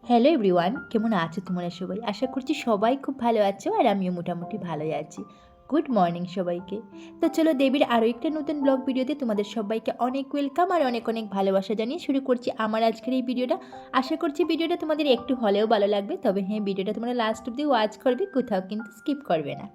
Hello everyone, কেমন আছো তোমরা সবাই? আশা করছি সবাই খুব ভালো আছো আর আমিও মোটামুটি ভালোই আছি। গুড মর্নিং সবাইকে। তো চলো দেবীর আরও একটা নতুন ব্লগ ভিডিওতে তোমাদের সবাইকে অনেক ওয়েলকাম আর অনেক অনেক ভালোবাসা জানিয়ে শুরু করছি আমার আজকের এই ভিডিওটা। আশা করছি ভিডিওটা তোমাদের একটু হলেও ভালো লাগবে, তবে হ্যাঁ, ভিডিওটা তোমরা লাস্ট অব্দি ওয়াচ করবে, কোথাও কিন্তু স্কিপ করবে না।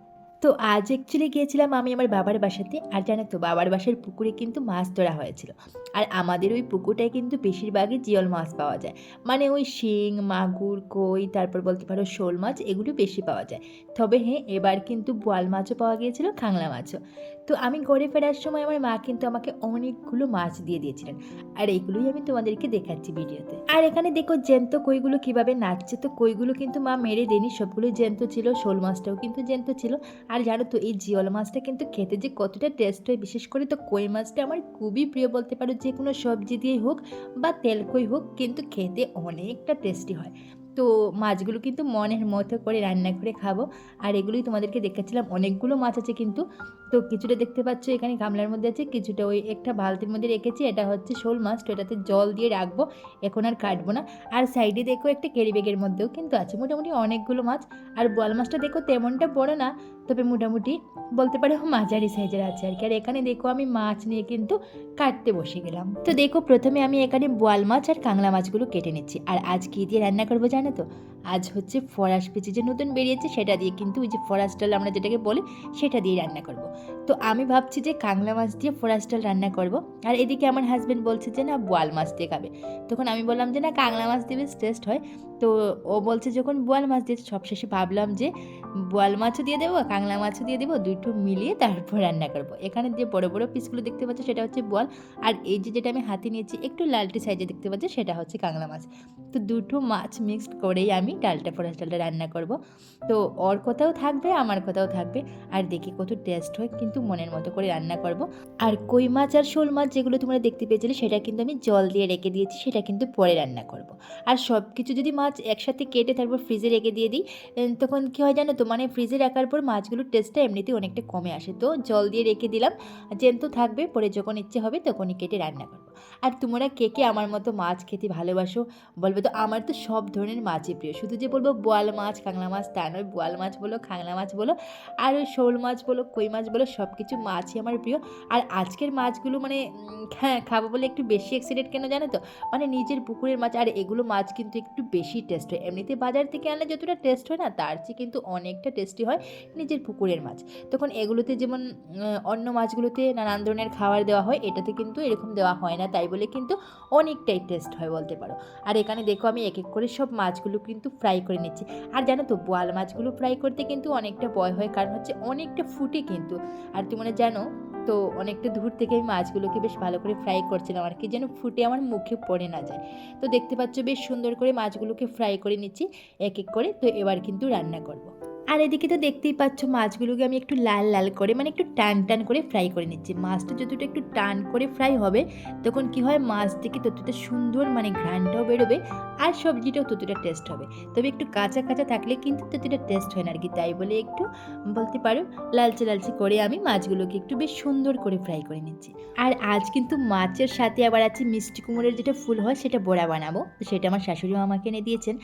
তো আজ অ্যাকচুয়ালি গিয়েছিলাম আমি আমার বাবার বাসাতে। আর জানো তো, বাবার বাসার পুকুরে কিন্তু মাছ ধরা হয়েছিল। আর আমাদের ওই পুকুরটায় কিন্তু বেশিরভাগই জিওল মাছ পাওয়া যায়। মানে ওই শিং, মাগুর, কই, তারপর বলতে পারো শোল মাছ, এগুলো বেশি পাওয়া যায়। তবে হ্যাঁ, এবার কিন্তু বোয়াল মাছও পাওয়া গিয়েছিল, কাংলা মাছও। তো আমি ঘরে ফেরার সময় আমার মা কিন্তু আমাকে অনেকগুলো মাছ দিয়ে দিয়েছিলেন। আর এইগুলোই আমি তোমাদেরকে দেখাচ্ছি ভিডিওতে। আর এখানে দেখো জ্যান্ত কইগুলো কিভাবে নাচছে। তো কইগুলো কিন্তু মা মেরে দেয়নি, সবগুলো জ্যান্ত ছিল। শোল মাছটাও কিন্তু জ্যান্ত ছিল। আর জানো তো, এই জিওল মাছটা কিন্তু খেতে যে কতটা টেস্ট হয়, বিশেষ করে তো কই মাছটা আমার খুবই প্রিয় বলতে পারো। যে কোনো সবজি দিয়েই হোক বা তেল কই হোক, কিন্তু খেতে অনেকটা টেস্টি হয়। তো মাছগুলো কিন্তু মনের মতো করে রান্না করে খাবো। আর এগুলোই তোমাদেরকে দেখাচ্ছিলাম, অনেকগুলো মাছ আছে কিন্তু। তো কিছুটা দেখতে পাচ্ছ এখানে গামলার মধ্যে আছে, কিছুটা ওই একটা বালতির মধ্যে রেখেছি। এটা হচ্ছে শোল মাছ, তো এটাতে জল দিয়ে রাখবো, এখন আর কাটবো না। আর সাইডে দেখো একটা ক্যারি ব্যাগের মধ্যেও কিন্তু আছে মোটামুটি অনেকগুলো মাছ। আর বোয়াল মাছটা দেখো তেমনটা বড় না, তবে মোটামুটি বলতে পারো মাঝারি সাইজের আছে আর কি। আর এখানে দেখো আমি মাছ নিয়ে কিন্তু কাটতে বসে গেলাম। তো দেখো প্রথমে আমি এখানে বোয়াল মাছ আর কাংলা মাছগুলো কেটে নিচ্ছি। আর আজ কী দিয়ে রান্না করবো জানো তো? আজ হচ্ছে ফরাস পিচি যে নতুন বেরিয়েছে, সেটা দিয়ে কিন্তু ওই যে ফরাস ডাল আমরা যেটাকে বলি, সেটা দিয়ে রান্না করব। তো আমি ভাবছি যে কাংলা মাছ দিয়ে ফরাস ডাল রান্না করব। আর এদিকে আমার হাজব্যান্ড বলছে যে না, বোয়াল মাছ দিয়ে খাবে। তখন আমি বললাম যে না, কাংলা মাছ দিয়ে বেশ টেস্ট হয়। তো ও বলছে যখন বোয়াল মাছ দিয়েছে, সবশেষে ভাবলাম যে বোয়াল মাছও দিয়ে দেবো, কাংলা মাছও দিয়ে দেবো, দুটো মিলিয়ে তারপর রান্না করবো। এখানে যে বড় বড় পিসগুলো দেখতে পাচ্ছ, সেটা হচ্ছে বোয়াল। আর এই যে যেটা আমি হাতে নিয়েছি একটু লালটি সাইজে দেখতে পাচ্ছি, সেটা হচ্ছে কাংলা মাছ। তো দুটো মাছ মিক্সড করেই আমি ডালটা, ফরাস ডালটা রান্না করব। তো ওর কথাও থাকবে, আমার কথাও থাকবে। আর দেখি কত টেস্ট হয়, কিন্তু মনের মতো করে রান্না করব। আর কই মাছ আর শোল মাছ যেগুলো তোমরা দেখতে পেয়েছিলে, সেটা কিন্তু আমি জল দিয়ে রেখে দিয়েছি, সেটা কিন্তু পরে রান্না করব। আর সব কিছু যদি মাছ একসাথে কেটে তারপর ফ্রিজে রেখে দিয়ে দিই, তখন কী হয় জানো তো, মানে ফ্রিজে রাখার পর মাছগুলোর টেস্টটা এমনিতেই অনেকটা কমে আসে। তো জল দিয়ে রেখে দিলাম, জ্যান্ত থাকবে, পরে যখন ইচ্ছে হবে তখনই কেটে রান্না করবো। আর তোমরা কে কে আমার মতো মাছ খেতে ভালোবাসো বলবে তো? আমার তো সব ধরনের মাছই প্রিয়, শুধু যে বলবো বোয়াল মাছ কাংলা মাছ তা নয়। বোয়াল মাছ বলো, কাংলা মাছ বলো, আর ওই শোল মাছ বলো, কই মাছ বলো, সব কিছু মাছই আমার প্রিয়। আর আজকের মাছগুলো মানে হ্যাঁ, খাবো বলে একটু বেশি এক্সাইটেড কেন জানো তো? মানে নিজের পুকুরের মাছ, আর এগুলো মাছ কিন্তু একটু বেশি টেস্ট হয়। এমনিতে বাজার থেকে আনলে যতটা টেস্ট হয় না, তার চেয়ে কিন্তু অনেকটা টেস্টি হয় নিজের পুকুরের মাছ। তখন এগুলোতে যেমন অন্য মাছগুলোতে নানান ধরনের খাবার দেওয়া হয়, এটাতে কিন্তু এরকম দেওয়া হয় না, তাই বলে কিন্তু অনেকটাই টেস্ট হয় বলতে পারো। আর এখানে দেখো আমি এক এক করে সব মাছগুলো কিন্তু ফ্রাই করে নিচ্ছি। আর জানো তো, বোয়াল মাছগুলো ফ্রাই করতে কিন্তু অনেকটা ভয় হয়, কারণ হচ্ছে অনেকটা ফুটে কিন্তু। আর তোমরা জানো তো, অনেকটা দূর থেকে আমি মাছগুলোকে বেশ ভালো করে ফ্রাই করছিলাম আর কি, যেন ফুটে আমার মুখে পড়ে না যায়। তো দেখতে পাচ্ছ বেশ সুন্দর করে মাছগুলোকে ফ্রাই করে নিচ্ছি এক এক করে। তো এবার কিন্তু রান্না করব। আর এদিকে তো দেখতেই পাচ্ছ মাছগুলোকে আমি একটু লাল লাল করে, মানে একটু টান টান করে ফ্রাই করে নিচ্ছি। মাছটা যতটা একটু টান করে ফ্রাই হবে, তখন কি হয়, মাছ থেকে ততটা সুন্দর মানে ঘ্রাণটাও বেরোবে, আর সবজিটাও ততটা টেস্ট হবে। তবে একটু কাঁচা কাঁচা থাকলে কিন্তু ততটা টেস্ট হয় না আর কি, তাই বলে একটু বলতে পারো লালচে লালচে করে আমি মাছগুলোকে একটু বেশ সুন্দর করে ফ্রাই করে নিচ্ছি। আর আজ কিন্তু মাছের সাথে আবার আছে মিষ্টি কুমড়োর যেটা ফুল হয়, সেটা বড়া বানাবো। তো সেটা আমার শাশুড়ি মা আমাকে এনে দিয়েছেন।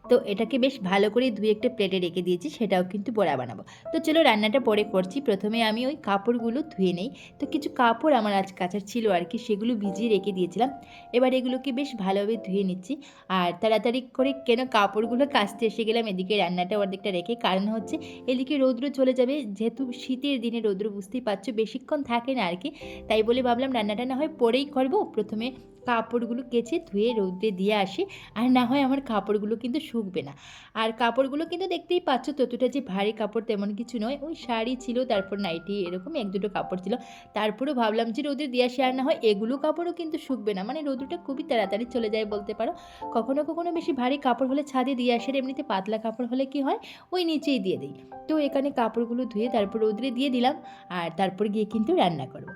তো এটাকে বেশ ভালো করে ধুয়ে একটা প্লেটে রেখে দিয়েছি, সেটাও কিন্তু বড়া বানাবো। তো চলো রান্নাটা পরে করছি। প্রথমে আমি ওই কাপড়গুলো ধুয়ে নেই। তো কিছু কাপড় আমার আজ কাচার ছিল আর কি, সেগুলো ভিজিয়ে রেখে দিয়েছিলাম। এবার এগুলোকে বেশ ভালোভাবে ধুয়ে নিচ্ছি। আর তাড়াতাড়ি করে কেন কাপড়গুলো কাচতে এসে গেলাম এদিকে রান্নাটা অর্ধেকটা রেখে, কারণ হচ্ছে এদিকে রৌদ্র চলে যাবে, যেহেতু শীতের দিনে রৌদ্র বুঝতেই পারছো বেশিক্ষণ থাকে না আর কি। তাই বলে ভাবলাম রান্নাটা না হয় পরেই করবো, প্রথমে কাপড়গুলো কেচে ধুয়ে রৌদ্রে দিয়ে আসি। আর না হয় আমার কাপড়গুলো কিন্তু শুকবে না। আর কাপড়গুলো কিন্তু দেখতেই পাচ্ছ ততটা যে ভারী কাপড় তেমন কিছু নয়, ওই শাড়ি ছিল, তারপর নাইটি, এরকম এক দুটো কাপড় ছিল। তারপরেও ভাবলাম যে রোদে দিয়ে আসি, আর না হয় এগুলো কাপড়ও কিন্তু শুকবে না, মানে রোদটা খুবই তাড়াতাড়ি চলে যায় বলতে পারো। কখনো কখনো বেশি ভারী কাপড় হলে ছাদে দিয়ে আসে, আর এমনিতে পাতলা কাপড় হলে কি হয়, ওই নিচেই দিয়ে দিই। তো এখানে কাপড়গুলো ধুয়ে তারপর রোদ্রে দিয়ে দিলাম, আর তারপর গিয়ে কিন্তু রান্না করব।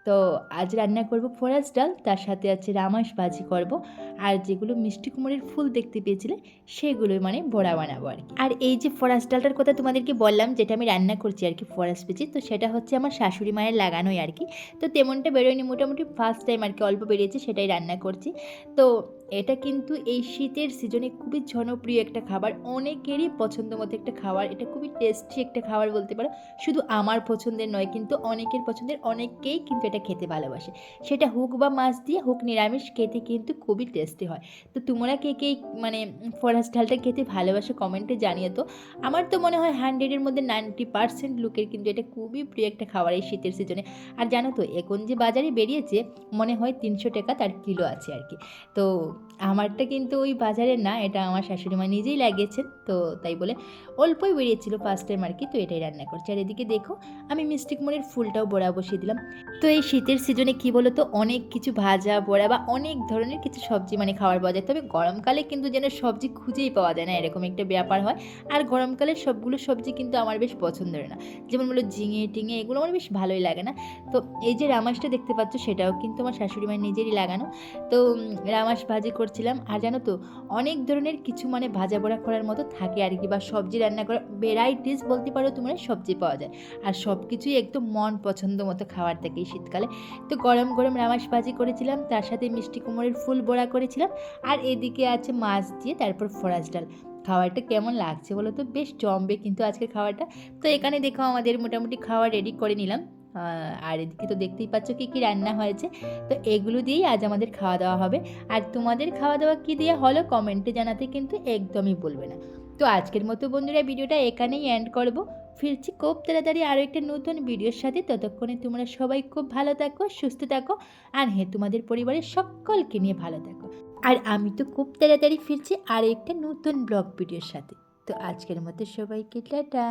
তো আজ রান্না করব ফোড়াস ডাল, তার সাথে আছে রামাস ভাজি করব। আর যেগুলো মিষ্টি কুমড়ের ফুল দেখতে পেয়েছিলে, সেগুলোই মানে বড়া বানাবো আর কি। আর এই যে ফরাস ডালটার কথা তোমাদেরকে বললাম, যেটা আমি রান্না করছি আর কি ফরাস পিচি, তো সেটা হচ্ছে আমার শাশুড়ি মায়ের লাগানোই আর কি। তো তেমনটা বেরোয়নি, মোটামুটি ফার্স্ট টাইম আর কি, অল্প বেরিয়েছে, সেটাই রান্না করছি। তো এটা কিন্তু এই শীতের সিজনে খুবই জনপ্রিয় একটা খাবার, অনেকেরই পছন্দ মতো একটা খাবার। এটা খুবই টেস্টি একটা খাবার বলতে পারো। শুধু আমার পছন্দের নয় কিন্তু অনেকের পছন্দের, অনেকেই কিন্তু এটা খেতে ভালোবাসে। সেটা হোক বা মাছ দিয়ে হোক নিরামিষ, খেতে কিন্তু খুবই টেস্টি হয়। তো তোমরা কে, কে মানে ফরাস ডালটা খেতে ভালোবাসো কমেন্টে জানিও তো। আমার তো মনে হয় 100 এর মধ্যে 90% লোকের কিন্তু এটা খুবই প্রিয় একটা খাবার এই শীতের সিজনে। আর জানো তো এখন যে বাজারে বেরিয়েছে মনে হয় ৩০০ টাকা তার কিলো আছে আর কি। তো আমারটা কিন্তু ওই বাজারের না, এটা আমার শাশুড়ি মা নিজেই লাগিয়েছেন। তো তাই বলে অল্পই বেরিয়েছিল ফার্স্ট টাইম আর কি, তো এটাই রান্না করছি। আর এদিকে দেখো আমি মিষ্টি কুমড়ের ফুলটাও বড়া বসিয়ে দিলাম। তো এই শীতের সিজনে কী বলো তো, অনেক কিছু ভাজা বড়া বা অনেক ধরনের কিছু সবজি মানে খাবার পাওয়া যায়। তবে গরমকালে কিন্তু যেন সবজি খুঁজেই পাওয়া যায় না, এরকম একটা ব্যাপার হয়। আর গরমকালের সবগুলো সবজি কিন্তু আমার বেশ পছন্দের না। যেমন বলো ঝিঙে টিঙে, এগুলো আমার বেশ ভালোই লাগে না। তো এই যে রামাসটা দেখতে পাচ্ছ সেটাও কিন্তু আমার শাশুড়ি মায়ের নিজেরই লাগানো। তো রামাস ভাজি করছিলাম। আর জানো তো অনেক ধরনের কিছু মানে ভাজা পোড়া করার মতো থাকে আর কি, বা সবজি রান্না করা ভেরাইটিস বলতে পারো তোমরা, সবজি পাওয়া যায়। আর সব কিছুই একদম মন পছন্দ মতো খাবার থাকে এই শীতকালে। তো গরম গরম রামাস ভাজি করেছিলাম, তার সাথে মিষ্টি কুমড়োর ফুল বড়া করেছিলাম। আর এদিকে আছে মাছ দিয়ে তারপর ফরাস ডাল। খাবারটা কেমন লাগছে বলো তো, বেশ জমবে কিন্তু আজকের খাবারটা। তো এখানে দেখো আমাদের মোটামুটি খাওয়া রেডি করে নিলাম। আর এদিকে তো দেখতেই পাচ্ছ কী কী রান্না হয়েছে। তো এগুলো দিয়েই আজ আমাদের খাওয়া দাওয়া হবে। আর তোমাদের খাওয়া দাওয়া কী দিয়ে হলো কমেন্টে জানাতে কিন্তু একদমই বলবে না। তো আজকের মতো বন্ধুরা ভিডিওটা এখানেই এন্ড করব। ফিরছি খুব তাড়াতাড়ি আরও একটা নতুন ভিডিওর সাথে। ততক্ষণে তোমরা সবাই খুব ভালো থাকো, সুস্থ থাকো। আর হ্যাঁ, তোমাদের পরিবারের সকলকে নিয়ে ভালো থাকো। আর আমি তো খুব তাড়াতাড়ি ফিরছি আর একটা নতুন ব্লগ ভিডিওর সাথে। তো আজকের মতো সবাইকে টাটা।